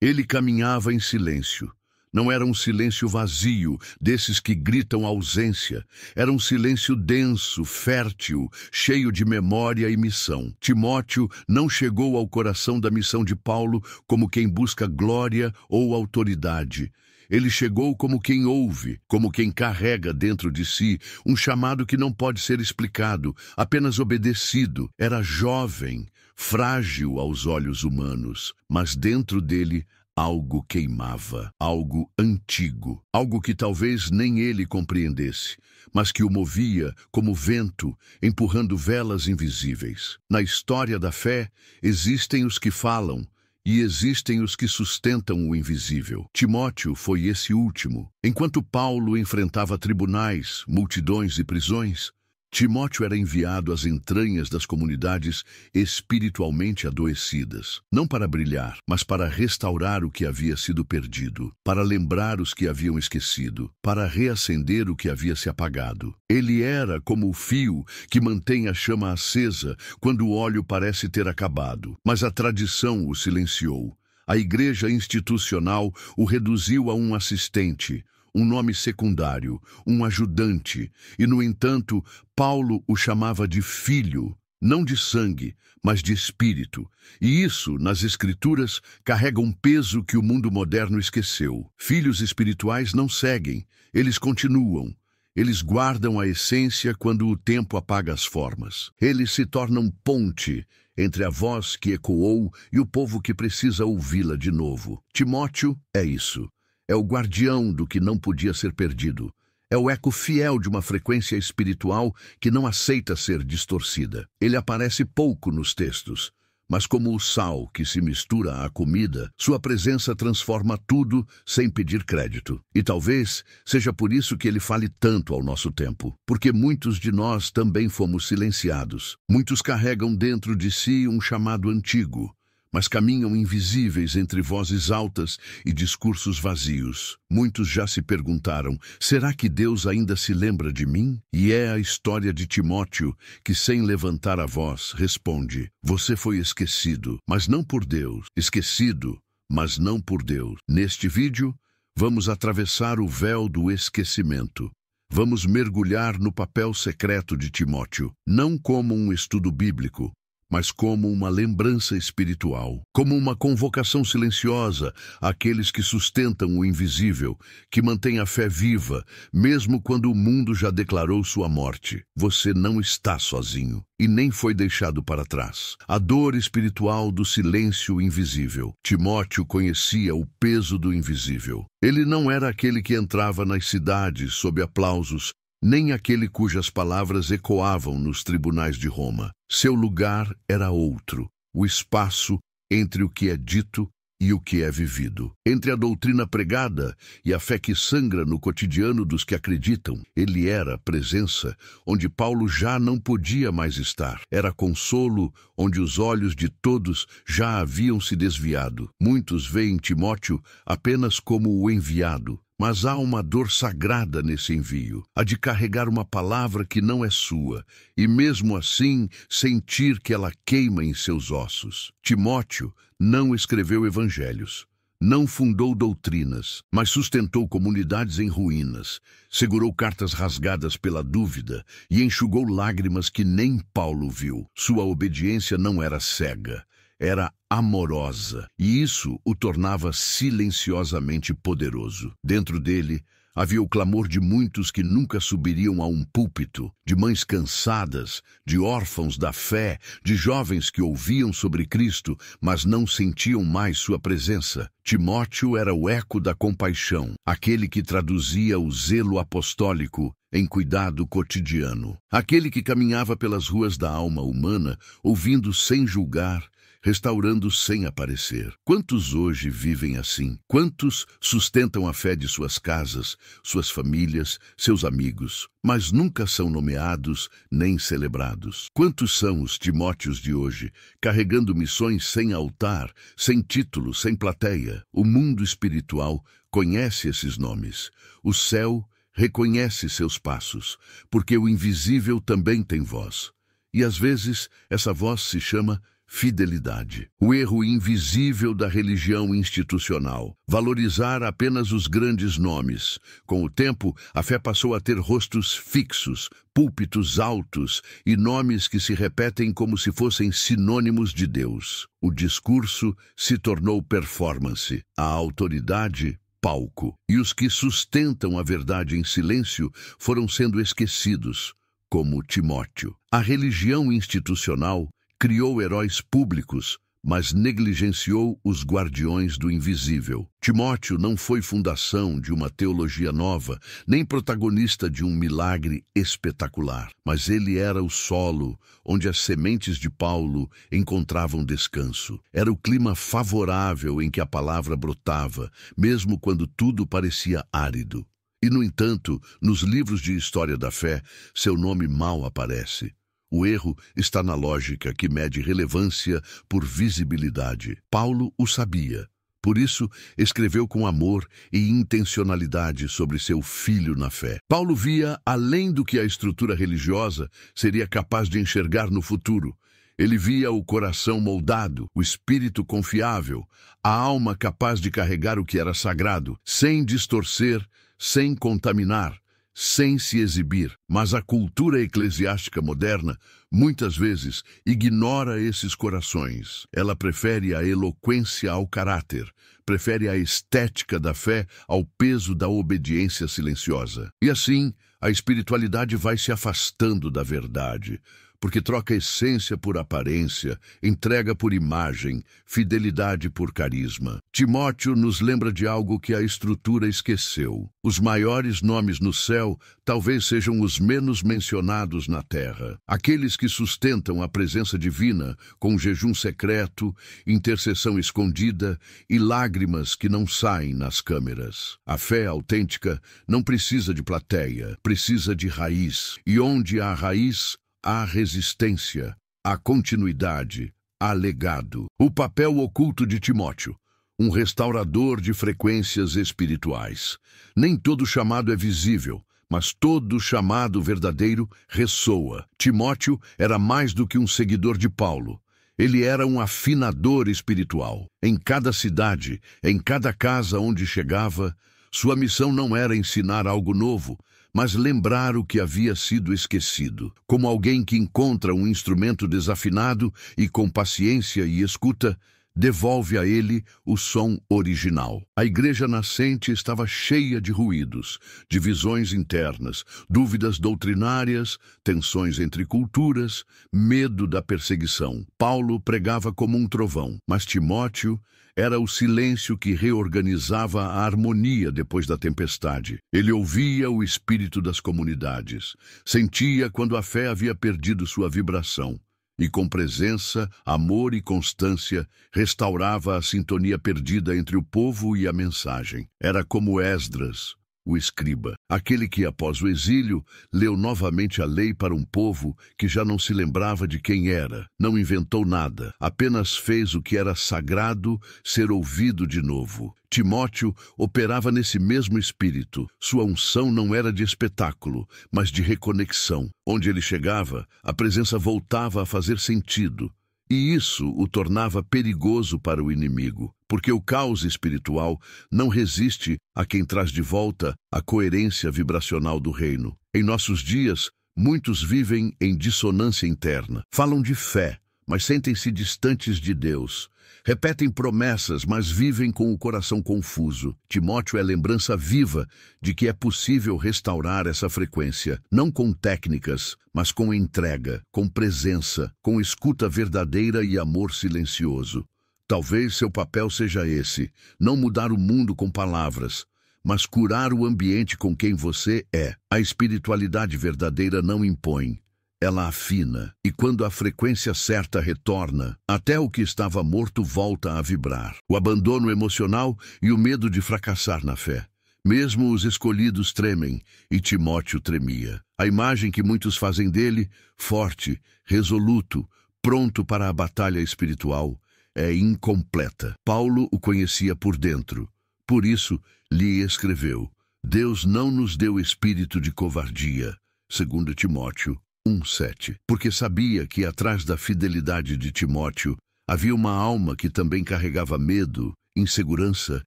Ele caminhava em silêncio. Não era um silêncio vazio, desses que gritam ausência. Era um silêncio denso, fértil, cheio de memória e missão. Timóteo não chegou ao coração da missão de Paulo como quem busca glória ou autoridade. Ele chegou como quem ouve, como quem carrega dentro de si um chamado que não pode ser explicado, apenas obedecido. Era jovem, frágil aos olhos humanos, mas dentro dele algo queimava, algo antigo, algo que talvez nem ele compreendesse, mas que o movia como vento, empurrando velas invisíveis. Na história da fé, existem os que falam e existem os que sustentam o invisível. Timóteo foi esse último. Enquanto Paulo enfrentava tribunais, multidões e prisões, Timóteo era enviado às entranhas das comunidades espiritualmente adoecidas, não para brilhar, mas para restaurar o que havia sido perdido, para lembrar os que haviam esquecido, para reacender o que havia se apagado. Ele era como o fio que mantém a chama acesa quando o óleo parece ter acabado, mas a tradição o silenciou. A igreja institucional o reduziu a um assistente, um nome secundário, um ajudante, e, no entanto, Paulo o chamava de filho, não de sangue, mas de espírito. E isso, nas Escrituras, carrega um peso que o mundo moderno esqueceu. Filhos espirituais não seguem, eles continuam. Eles guardam a essência quando o tempo apaga as formas. Eles se tornam ponte entre a voz que ecoou e o povo que precisa ouvi-la de novo. Timóteo é isso. É o guardião do que não podia ser perdido. É o eco fiel de uma frequência espiritual que não aceita ser distorcida. Ele aparece pouco nos textos, mas como o sal que se mistura à comida, sua presença transforma tudo sem pedir crédito. E talvez seja por isso que ele fale tanto ao nosso tempo, porque muitos de nós também fomos silenciados. Muitos carregam dentro de si um chamado antigo, mas caminham invisíveis entre vozes altas e discursos vazios. Muitos já se perguntaram, será que Deus ainda se lembra de mim? E é a história de Timóteo que, sem levantar a voz, responde, você foi esquecido, mas não por Deus. Esquecido, mas não por Deus. Neste vídeo, vamos atravessar o véu do esquecimento. Vamos mergulhar no papel secreto de Timóteo, não como um estudo bíblico, mas como uma lembrança espiritual, como uma convocação silenciosa àqueles que sustentam o invisível, que mantém a fé viva, mesmo quando o mundo já declarou sua morte. Você não está sozinho e nem foi deixado para trás. A dor espiritual do silêncio invisível. Timóteo conhecia o peso do invisível. Ele não era aquele que entrava nas cidades sob aplausos, nem aquele cujas palavras ecoavam nos tribunais de Roma. Seu lugar era outro, o espaço entre o que é dito e o que é vivido. Entre a doutrina pregada e a fé que sangra no cotidiano dos que acreditam. Ele era presença onde Paulo já não podia mais estar. Era consolo onde os olhos de todos já haviam se desviado. Muitos veem Timóteo apenas como o enviado. Mas há uma dor sagrada nesse envio, a de carregar uma palavra que não é sua, e mesmo assim sentir que ela queima em seus ossos. Timóteo não escreveu evangelhos, não fundou doutrinas, mas sustentou comunidades em ruínas, segurou cartas rasgadas pela dúvida e enxugou lágrimas que nem Paulo viu. Sua obediência não era cega, era amorosa, e isso o tornava silenciosamente poderoso. Dentro dele havia o clamor de muitos que nunca subiriam a um púlpito, de mães cansadas, de órfãos da fé, de jovens que ouviam sobre Cristo, mas não sentiam mais sua presença. Timóteo era o eco da compaixão, aquele que traduzia o zelo apostólico em cuidado cotidiano, aquele que caminhava pelas ruas da alma humana, ouvindo sem julgar, restaurando sem aparecer. Quantos hoje vivem assim? Quantos sustentam a fé de suas casas, suas famílias, seus amigos, mas nunca são nomeados nem celebrados? Quantos são os Timóteos de hoje, carregando missões sem altar, sem título, sem plateia? O mundo espiritual conhece esses nomes. O céu reconhece seus passos, porque o invisível também tem voz. E às vezes essa voz se chama fidelidade. O erro invisível da religião institucional. Valorizar apenas os grandes nomes. Com o tempo, a fé passou a ter rostos fixos, púlpitos altos e nomes que se repetem como se fossem sinônimos de Deus. O discurso se tornou performance. A autoridade, palco. E os que sustentam a verdade em silêncio foram sendo esquecidos, como Timóteo. A religião institucional criou heróis públicos, mas negligenciou os guardiões do invisível. Timóteo não foi fundação de uma teologia nova, nem protagonista de um milagre espetacular, mas ele era o solo onde as sementes de Paulo encontravam descanso. Era o clima favorável em que a palavra brotava, mesmo quando tudo parecia árido. E, no entanto, nos livros de história da fé, seu nome mal aparece. O erro está na lógica que mede relevância por visibilidade. Paulo o sabia. Por isso, escreveu com amor e intencionalidade sobre seu filho na fé. Paulo via além do que a estrutura religiosa seria capaz de enxergar no futuro. Ele via o coração moldado, o espírito confiável, a alma capaz de carregar o que era sagrado, sem distorcer, sem contaminar, sem se exibir. Mas a cultura eclesiástica moderna, muitas vezes, ignora esses corações. Ela prefere a eloquência ao caráter, prefere a estética da fé ao peso da obediência silenciosa. E assim, a espiritualidade vai se afastando da verdade, porque troca essência por aparência, entrega por imagem, fidelidade por carisma. Timóteo nos lembra de algo que a estrutura esqueceu. Os maiores nomes no céu talvez sejam os menos mencionados na terra. Aqueles que sustentam a presença divina com jejum secreto, intercessão escondida e lágrimas que não saem nas câmeras. A fé autêntica não precisa de plateia, precisa de raiz. E onde há raiz, há resistência, há continuidade, há legado. O papel oculto de Timóteo, um restaurador de frequências espirituais. Nem todo chamado é visível, mas todo chamado verdadeiro ressoa. Timóteo era mais do que um seguidor de Paulo. Ele era um afinador espiritual. Em cada cidade, em cada casa onde chegava, sua missão não era ensinar algo novo, mas lembrar o que havia sido esquecido. Como alguém que encontra um instrumento desafinado e, com paciência e escuta, devolve a ele o som original. A igreja nascente estava cheia de ruídos, divisões internas, dúvidas doutrinárias, tensões entre culturas, medo da perseguição. Paulo pregava como um trovão, mas Timóteo era o silêncio que reorganizava a harmonia depois da tempestade. Ele ouvia o espírito das comunidades, sentia quando a fé havia perdido sua vibração, e com presença, amor e constância restaurava a sintonia perdida entre o povo e a mensagem. Era como Esdras, o escriba, aquele que, após o exílio, leu novamente a lei para um povo que já não se lembrava de quem era. Não inventou nada, apenas fez o que era sagrado ser ouvido de novo. Timóteo operava nesse mesmo espírito. Sua unção não era de espetáculo, mas de reconexão. Onde ele chegava, a presença voltava a fazer sentido. E isso o tornava perigoso para o inimigo, porque o caos espiritual não resiste a quem traz de volta a coerência vibracional do reino. Em nossos dias, muitos vivem em dissonância interna. Falam de fé, mas sentem-se distantes de Deus. Repetem promessas, mas vivem com o coração confuso. Timóteo é lembrança viva de que é possível restaurar essa frequência, não com técnicas, mas com entrega, com presença, com escuta verdadeira e amor silencioso. Talvez seu papel seja esse, não mudar o mundo com palavras, mas curar o ambiente com quem você é. A espiritualidade verdadeira não impõe. Ela afina, e quando a frequência certa retorna, até o que estava morto volta a vibrar. O abandono emocional e o medo de fracassar na fé. Mesmo os escolhidos tremem, e Timóteo tremia. A imagem que muitos fazem dele, forte, resoluto, pronto para a batalha espiritual, é incompleta. Paulo o conhecia por dentro. Por isso, lhe escreveu: Deus não nos deu espírito de covardia, 2 Timóteo 1:7, porque sabia que atrás da fidelidade de Timóteo havia uma alma que também carregava medo, insegurança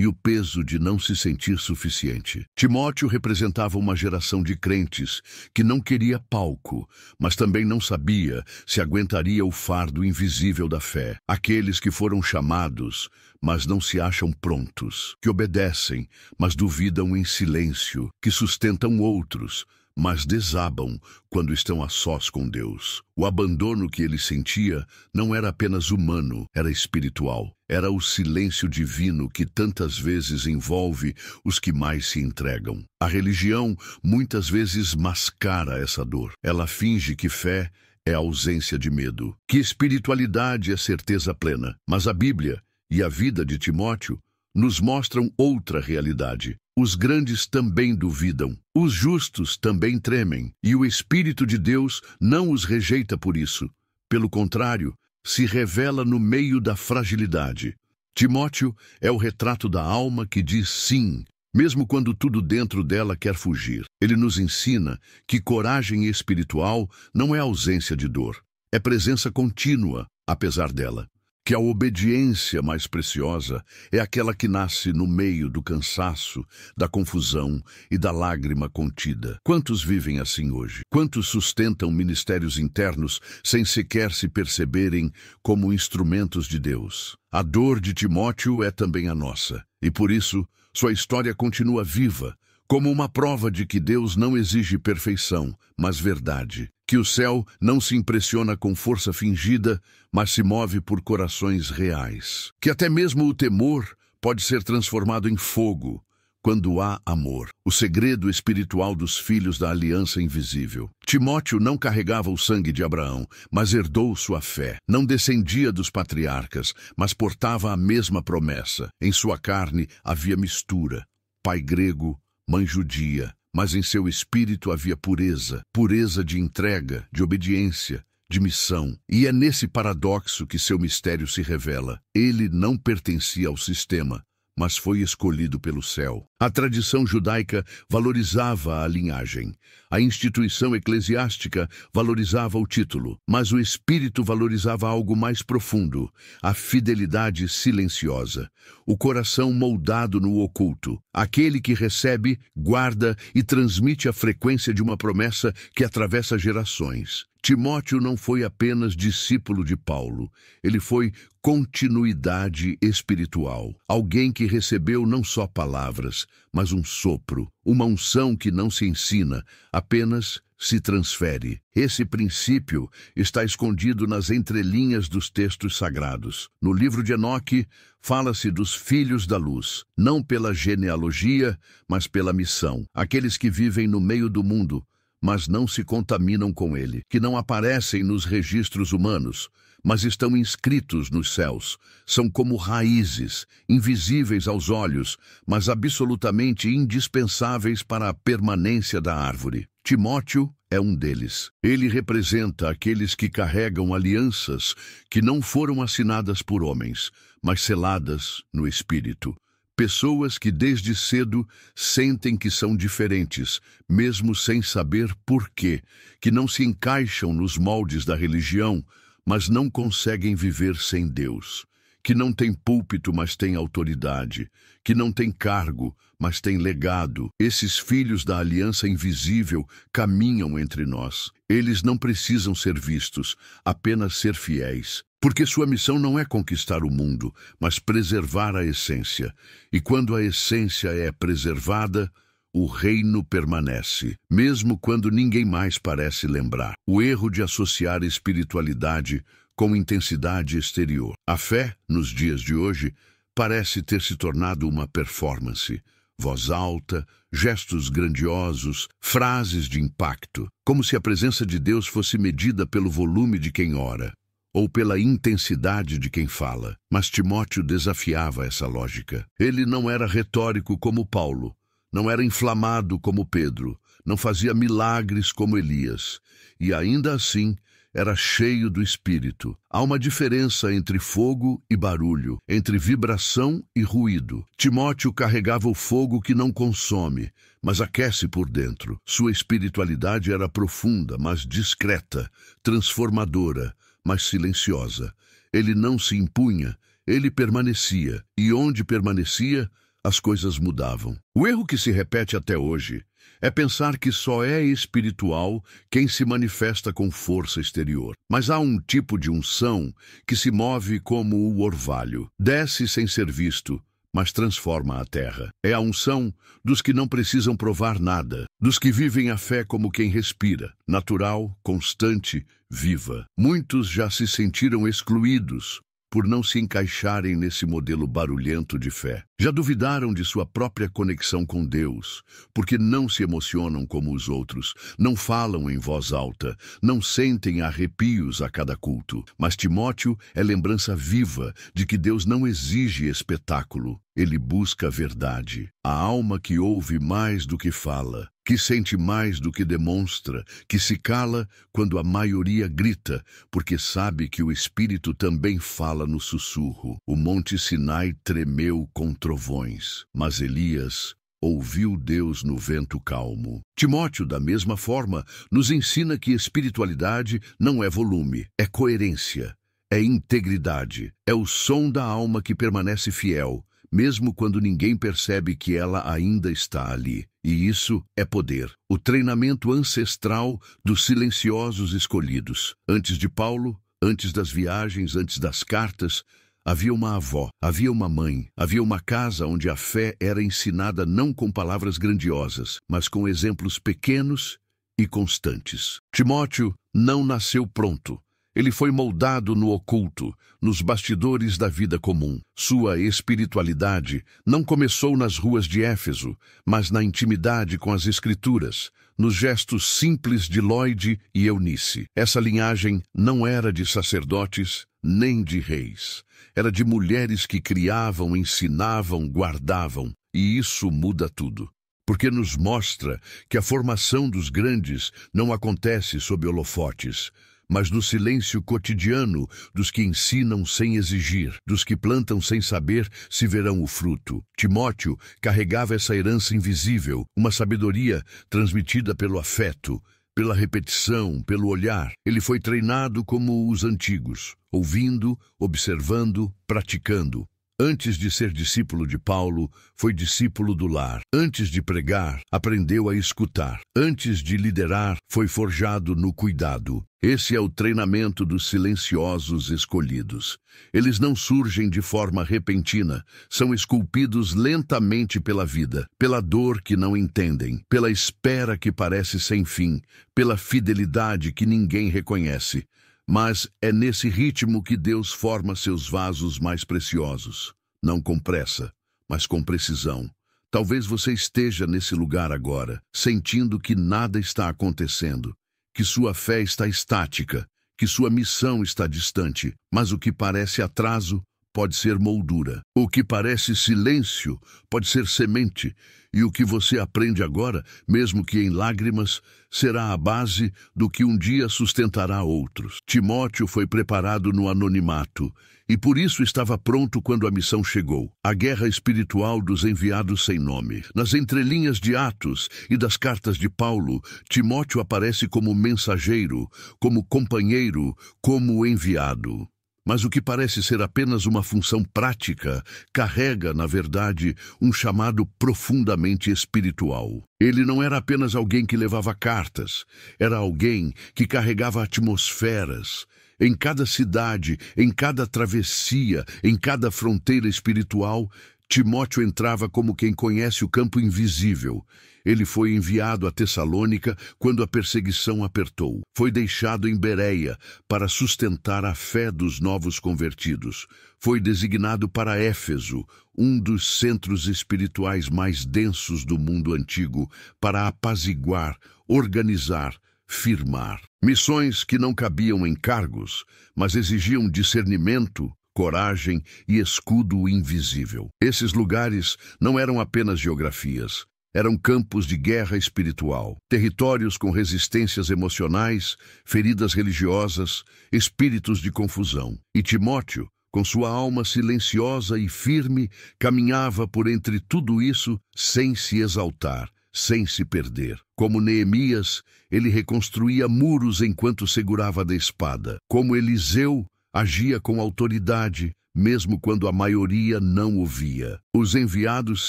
e o peso de não se sentir suficiente. Timóteo representava uma geração de crentes que não queria palco, mas também não sabia se aguentaria o fardo invisível da fé. Aqueles que foram chamados, mas não se acham prontos, que obedecem, mas duvidam em silêncio, que sustentam outros, mas desabam quando estão a sós com Deus. O abandono que ele sentia não era apenas humano, era espiritual. Era o silêncio divino que tantas vezes envolve os que mais se entregam. A religião muitas vezes mascara essa dor. Ela finge que fé é ausência de medo, que espiritualidade é certeza plena. Mas a Bíblia e a vida de Timóteo nos mostram outra realidade. Os grandes também duvidam, os justos também tremem, e o Espírito de Deus não os rejeita por isso. Pelo contrário, se revela no meio da fragilidade. Timóteo é o retrato da alma que diz sim, mesmo quando tudo dentro dela quer fugir. Ele nos ensina que coragem espiritual não é ausência de dor, é presença contínua, apesar dela. Que a obediência mais preciosa é aquela que nasce no meio do cansaço, da confusão e da lágrima contida. Quantos vivem assim hoje? Quantos sustentam ministérios internos sem sequer se perceberem como instrumentos de Deus? A dor de Timóteo é também a nossa, e por isso sua história continua viva, como uma prova de que Deus não exige perfeição, mas verdade. Que o céu não se impressiona com força fingida, mas se move por corações reais. Que até mesmo o temor pode ser transformado em fogo quando há amor. O segredo espiritual dos filhos da aliança invisível. Timóteo não carregava o sangue de Abraão, mas herdou sua fé. Não descendia dos patriarcas, mas portava a mesma promessa. Em sua carne havia mistura. Pai grego, mãe judia. Mas em seu espírito havia pureza, pureza de entrega, de obediência, de missão. E é nesse paradoxo que seu mistério se revela. Ele não pertencia ao sistema, mas foi escolhido pelo céu. A tradição judaica valorizava a linhagem. A instituição eclesiástica valorizava o título, mas o espírito valorizava algo mais profundo, a fidelidade silenciosa, o coração moldado no oculto, aquele que recebe, guarda e transmite a frequência de uma promessa que atravessa gerações. Timóteo não foi apenas discípulo de Paulo, ele foi continuidade espiritual. Alguém que recebeu não só palavras, mas um sopro, uma unção que não se ensina, apenas se transfere. Esse princípio está escondido nas entrelinhas dos textos sagrados. No livro de Enoque, fala-se dos filhos da luz, não pela genealogia, mas pela missão. Aqueles que vivem no meio do mundo, mas não se contaminam com ele, que não aparecem nos registros humanos, mas estão inscritos nos céus. São como raízes, invisíveis aos olhos, mas absolutamente indispensáveis para a permanência da árvore. Timóteo é um deles. Ele representa aqueles que carregam alianças que não foram assinadas por homens, mas seladas no Espírito. Pessoas que desde cedo sentem que são diferentes, mesmo sem saber por quê, que não se encaixam nos moldes da religião, mas não conseguem viver sem Deus, que não têm púlpito, mas têm autoridade, que não têm cargo, mas têm legado. Esses filhos da aliança invisível caminham entre nós. Eles não precisam ser vistos, apenas ser fiéis. Porque sua missão não é conquistar o mundo, mas preservar a essência. E quando a essência é preservada, o reino permanece, mesmo quando ninguém mais parece lembrar. O erro de associar espiritualidade com intensidade exterior. A fé, nos dias de hoje, parece ter se tornado uma performance. Voz alta, gestos grandiosos, frases de impacto, como se a presença de Deus fosse medida pelo volume de quem ora, ou pela intensidade de quem fala. Mas Timóteo desafiava essa lógica. Ele não era retórico como Paulo, não era inflamado como Pedro, não fazia milagres como Elias, e ainda assim era cheio do Espírito. Há uma diferença entre fogo e barulho, entre vibração e ruído. Timóteo carregava o fogo que não consome, mas aquece por dentro. Sua espiritualidade era profunda, mas discreta, transformadora, mas silenciosa. Ele não se impunha, ele permanecia, e onde permanecia, as coisas mudavam. O erro que se repete até hoje é pensar que só é espiritual quem se manifesta com força exterior. Mas há um tipo de unção que se move como o orvalho. Desce sem ser visto, mas transforma a terra. É a unção dos que não precisam provar nada, dos que vivem a fé como quem respira, natural, constante, viva. Muitos já se sentiram excluídos por não se encaixarem nesse modelo barulhento de fé. Já duvidaram de sua própria conexão com Deus, porque não se emocionam como os outros, não falam em voz alta, não sentem arrepios a cada culto. Mas Timóteo é lembrança viva de que Deus não exige espetáculo, ele busca a verdade. A alma que ouve mais do que fala, que sente mais do que demonstra, que se cala quando a maioria grita, porque sabe que o Espírito também fala no sussurro. O Monte Sinai tremeu com trovões, mas Elias ouviu Deus no vento calmo. Timóteo, da mesma forma, nos ensina que espiritualidade não é volume, é coerência, é integridade, é o som da alma que permanece fiel, mesmo quando ninguém percebe que ela ainda está ali. E isso é poder, o treinamento ancestral dos silenciosos escolhidos. Antes de Paulo, antes das viagens, antes das cartas, havia uma avó, havia uma mãe, havia uma casa onde a fé era ensinada não com palavras grandiosas, mas com exemplos pequenos e constantes. Timóteo não nasceu pronto. Ele foi moldado no oculto, nos bastidores da vida comum. Sua espiritualidade não começou nas ruas de Éfeso, mas na intimidade com as Escrituras, nos gestos simples de Lloyd e Eunice. Essa linhagem não era de sacerdotes nem de reis. Era de mulheres que criavam, ensinavam, guardavam. E isso muda tudo, porque nos mostra que a formação dos grandes não acontece sob holofotes, mas no silêncio cotidiano dos que ensinam sem exigir, dos que plantam sem saber se verão o fruto. Timóteo carregava essa herança invisível, uma sabedoria transmitida pelo afeto, pela repetição, pelo olhar. Ele foi treinado como os antigos, ouvindo, observando, praticando. Antes de ser discípulo de Paulo, foi discípulo do lar. Antes de pregar, aprendeu a escutar. Antes de liderar, foi forjado no cuidado. Esse é o treinamento dos silenciosos escolhidos. Eles não surgem de forma repentina, são esculpidos lentamente pela vida, pela dor que não entendem, pela espera que parece sem fim, pela fidelidade que ninguém reconhece. Mas é nesse ritmo que Deus forma seus vasos mais preciosos. Não com pressa, mas com precisão. Talvez você esteja nesse lugar agora, sentindo que nada está acontecendo, que sua fé está estática, que sua missão está distante, mas o que parece atraso pode ser moldura. O que parece silêncio pode ser semente, e o que você aprende agora, mesmo que em lágrimas, será a base do que um dia sustentará outros. Timóteo foi preparado no anonimato, e por isso estava pronto quando a missão chegou. A guerra espiritual dos enviados sem nome. Nas entrelinhas de Atos e das cartas de Paulo, Timóteo aparece como mensageiro, como companheiro, como enviado. Mas o que parece ser apenas uma função prática, carrega, na verdade, um chamado profundamente espiritual. Ele não era apenas alguém que levava cartas, era alguém que carregava atmosferas. Em cada cidade, em cada travessia, em cada fronteira espiritual, Timóteo entrava como quem conhece o campo invisível. Ele foi enviado a Tessalônica quando a perseguição apertou. Foi deixado em Bereia para sustentar a fé dos novos convertidos. Foi designado para Éfeso, um dos centros espirituais mais densos do mundo antigo, para apaziguar, organizar, firmar. Missões que não cabiam em cargos, mas exigiam discernimento, coragem e escudo invisível. Esses lugares não eram apenas geografias, Eram campos de guerra espiritual, territórios com resistências emocionais, feridas religiosas, espíritos de confusão. E Timóteo, com sua alma silenciosa e firme, caminhava por entre tudo isso sem se exaltar, sem se perder. Como Neemias, ele reconstruía muros enquanto segurava a espada. Como Eliseu, agia com autoridade, mesmo quando a maioria não o via. Os enviados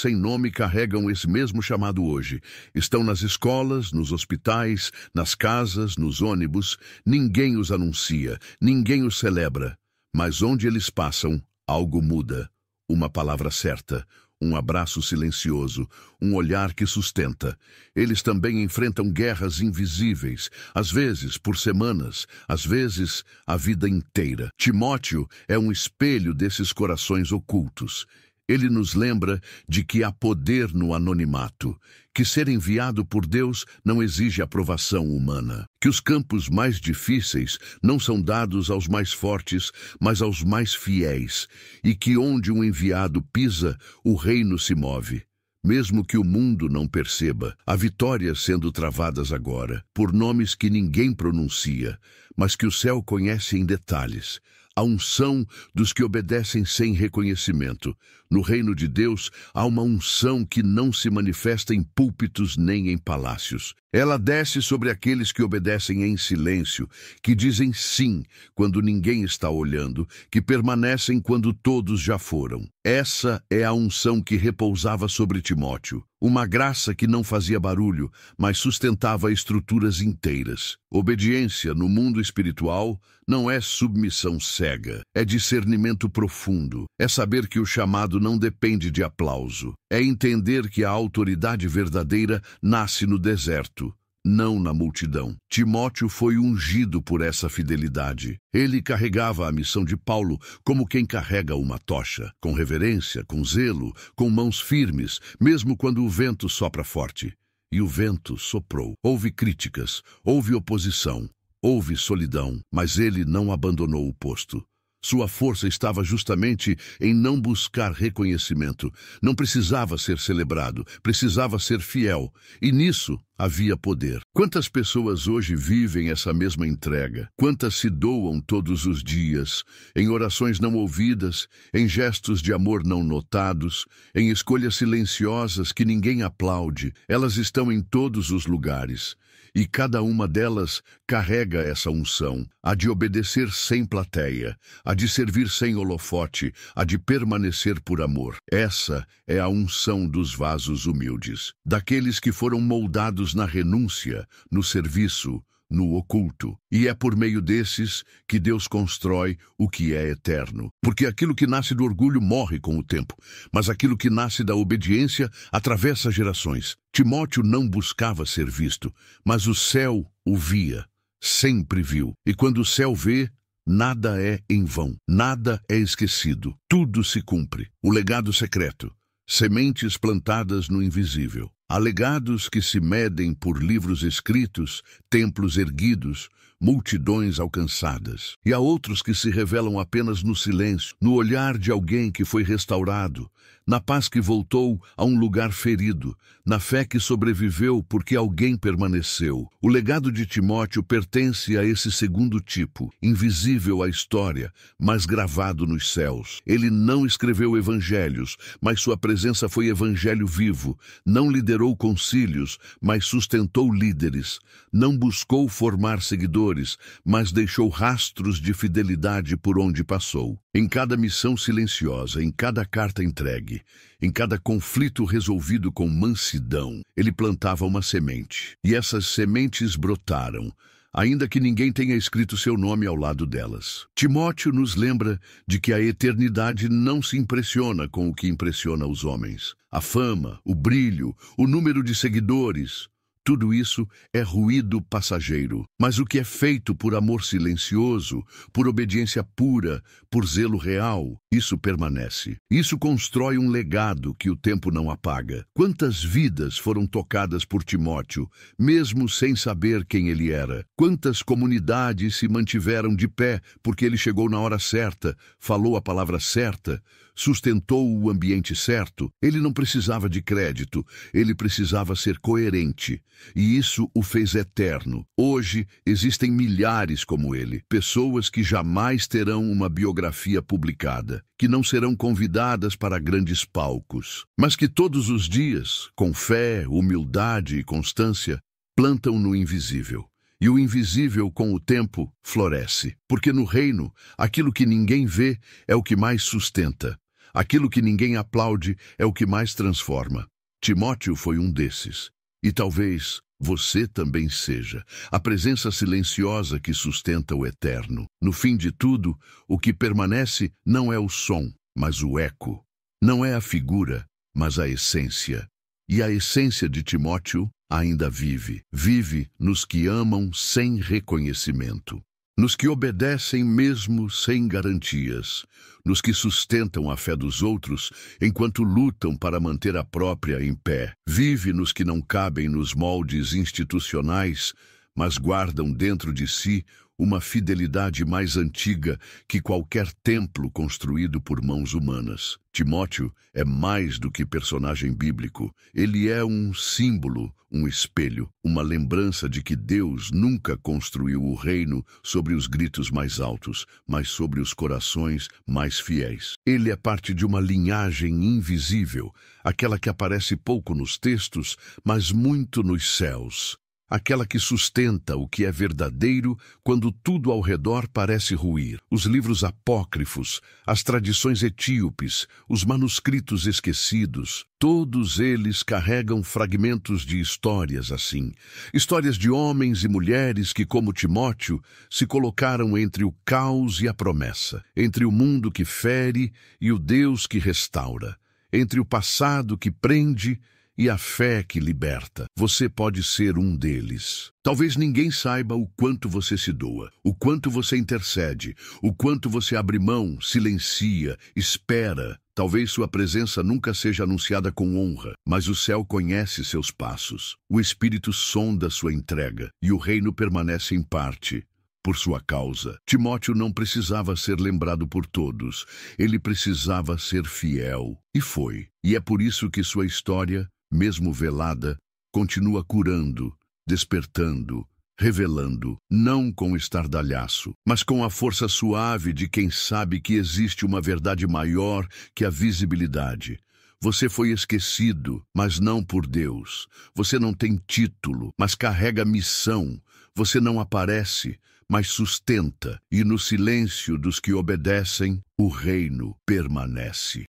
sem nome carregam esse mesmo chamado hoje. Estão nas escolas, nos hospitais, nas casas, nos ônibus. Ninguém os anuncia, ninguém os celebra. Mas onde eles passam, algo muda. Uma palavra certa, um abraço silencioso, um olhar que sustenta. Eles também enfrentam guerras invisíveis, às vezes por semanas, às vezes a vida inteira. Timóteo é um espelho desses corações ocultos. Ele nos lembra de que há poder no anonimato, que ser enviado por Deus não exige aprovação humana, que os campos mais difíceis não são dados aos mais fortes, mas aos mais fiéis, e que onde um enviado pisa, o reino se move. Mesmo que o mundo não perceba, há vitórias sendo travadas agora, por nomes que ninguém pronuncia, mas que o céu conhece em detalhes. A unção dos que obedecem sem reconhecimento. No reino de Deus, há uma unção que não se manifesta em púlpitos nem em palácios. Ela desce sobre aqueles que obedecem em silêncio, que dizem sim quando ninguém está olhando, que permanecem quando todos já foram. Essa é a unção que repousava sobre Timóteo. Uma graça que não fazia barulho, mas sustentava estruturas inteiras. Obediência no mundo espiritual não é submissão cega, é discernimento profundo, é saber que o chamado não depende de aplauso, é entender que a autoridade verdadeira nasce no deserto, não na multidão. Timóteo foi ungido por essa fidelidade. Ele carregava a missão de Paulo como quem carrega uma tocha, com reverência, com zelo, com mãos firmes, mesmo quando o vento sopra forte. E o vento soprou. Houve críticas, houve oposição, houve solidão, mas ele não abandonou o posto. Sua força estava justamente em não buscar reconhecimento. Não precisava ser celebrado, precisava ser fiel. E nisso havia poder. Quantas pessoas hoje vivem essa mesma entrega? Quantas se doam todos os dias, em orações não ouvidas, em gestos de amor não notados, em escolhas silenciosas que ninguém aplaude? Elas estão em todos os lugares. E cada uma delas carrega essa unção, a de obedecer sem plateia, a de servir sem holofote, a de permanecer por amor. Essa é a unção dos vasos humildes, daqueles que foram moldados na renúncia, no serviço, no oculto. E é por meio desses que Deus constrói o que é eterno. Porque aquilo que nasce do orgulho morre com o tempo, mas aquilo que nasce da obediência atravessa gerações. Timóteo não buscava ser visto, mas o céu o via, sempre viu. E quando o céu vê, nada é em vão, nada é esquecido, tudo se cumpre. O legado secreto, sementes plantadas no invisível. Há legados que se medem por livros escritos, templos erguidos, multidões alcançadas. E há outros que se revelam apenas no silêncio, no olhar de alguém que foi restaurado, na paz que voltou a um lugar ferido, na fé que sobreviveu porque alguém permaneceu. O legado de Timóteo pertence a esse segundo tipo, invisível à história, mas gravado nos céus. Ele não escreveu evangelhos, mas sua presença foi evangelho vivo. Não liderou concílios, mas sustentou líderes. Não buscou formar seguidores, mas deixou rastros de fidelidade por onde passou. Em cada missão silenciosa, em cada carta entregue, em cada conflito resolvido com mansidão, ele plantava uma semente. E essas sementes brotaram, ainda que ninguém tenha escrito seu nome ao lado delas. Timóteo nos lembra de que a eternidade não se impressiona com o que impressiona os homens. A fama, o brilho, o número de seguidores, tudo isso é ruído passageiro. Mas o que é feito por amor silencioso, por obediência pura, por zelo real, isso permanece. Isso constrói um legado que o tempo não apaga. Quantas vidas foram tocadas por Timóteo, mesmo sem saber quem ele era? Quantas comunidades se mantiveram de pé porque ele chegou na hora certa, falou a palavra certa, sustentou o ambiente certo, ele não precisava de crédito, ele precisava ser coerente. E isso o fez eterno. Hoje, existem milhares como ele, pessoas que jamais terão uma biografia publicada, que não serão convidadas para grandes palcos, mas que todos os dias, com fé, humildade e constância, plantam no invisível. E o invisível, com o tempo, floresce. Porque no reino, aquilo que ninguém vê é o que mais sustenta. Aquilo que ninguém aplaude é o que mais transforma. Timóteo foi um desses. E talvez você também seja. A presença silenciosa que sustenta o eterno. No fim de tudo, o que permanece não é o som, mas o eco. Não é a figura, mas a essência. E a essência de Timóteo ainda vive. Vive nos que amam sem reconhecimento, nos que obedecem mesmo sem garantias, nos que sustentam a fé dos outros enquanto lutam para manter a própria em pé. Vive nos que não cabem nos moldes institucionais, mas guardam dentro de si uma fidelidade mais antiga que qualquer templo construído por mãos humanas. Timóteo é mais do que personagem bíblico. Ele é um símbolo, um espelho, uma lembrança de que Deus nunca construiu o reino sobre os gritos mais altos, mas sobre os corações mais fiéis. Ele é parte de uma linhagem invisível, aquela que aparece pouco nos textos, mas muito nos céus. Aquela que sustenta o que é verdadeiro quando tudo ao redor parece ruir. Os livros apócrifos, as tradições etíopes, os manuscritos esquecidos, todos eles carregam fragmentos de histórias assim. Histórias de homens e mulheres que, como Timóteo, se colocaram entre o caos e a promessa, entre o mundo que fere e o Deus que restaura, entre o passado que prende e a fé que liberta. Você pode ser um deles. Talvez ninguém saiba o quanto você se doa, o quanto você intercede, o quanto você abre mão, silencia, espera. Talvez sua presença nunca seja anunciada com honra, mas o céu conhece seus passos. O Espírito sonda sua entrega e o reino permanece em parte por sua causa. Timóteo não precisava ser lembrado por todos. Ele precisava ser fiel. E foi. E é por isso que sua história, mesmo velada, continua curando, despertando, revelando, não com estardalhaço, mas com a força suave de quem sabe que existe uma verdade maior que a visibilidade. Você foi esquecido, mas não por Deus. Você não tem título, mas carrega missão. Você não aparece, mas sustenta, e no silêncio dos que obedecem, o reino permanece.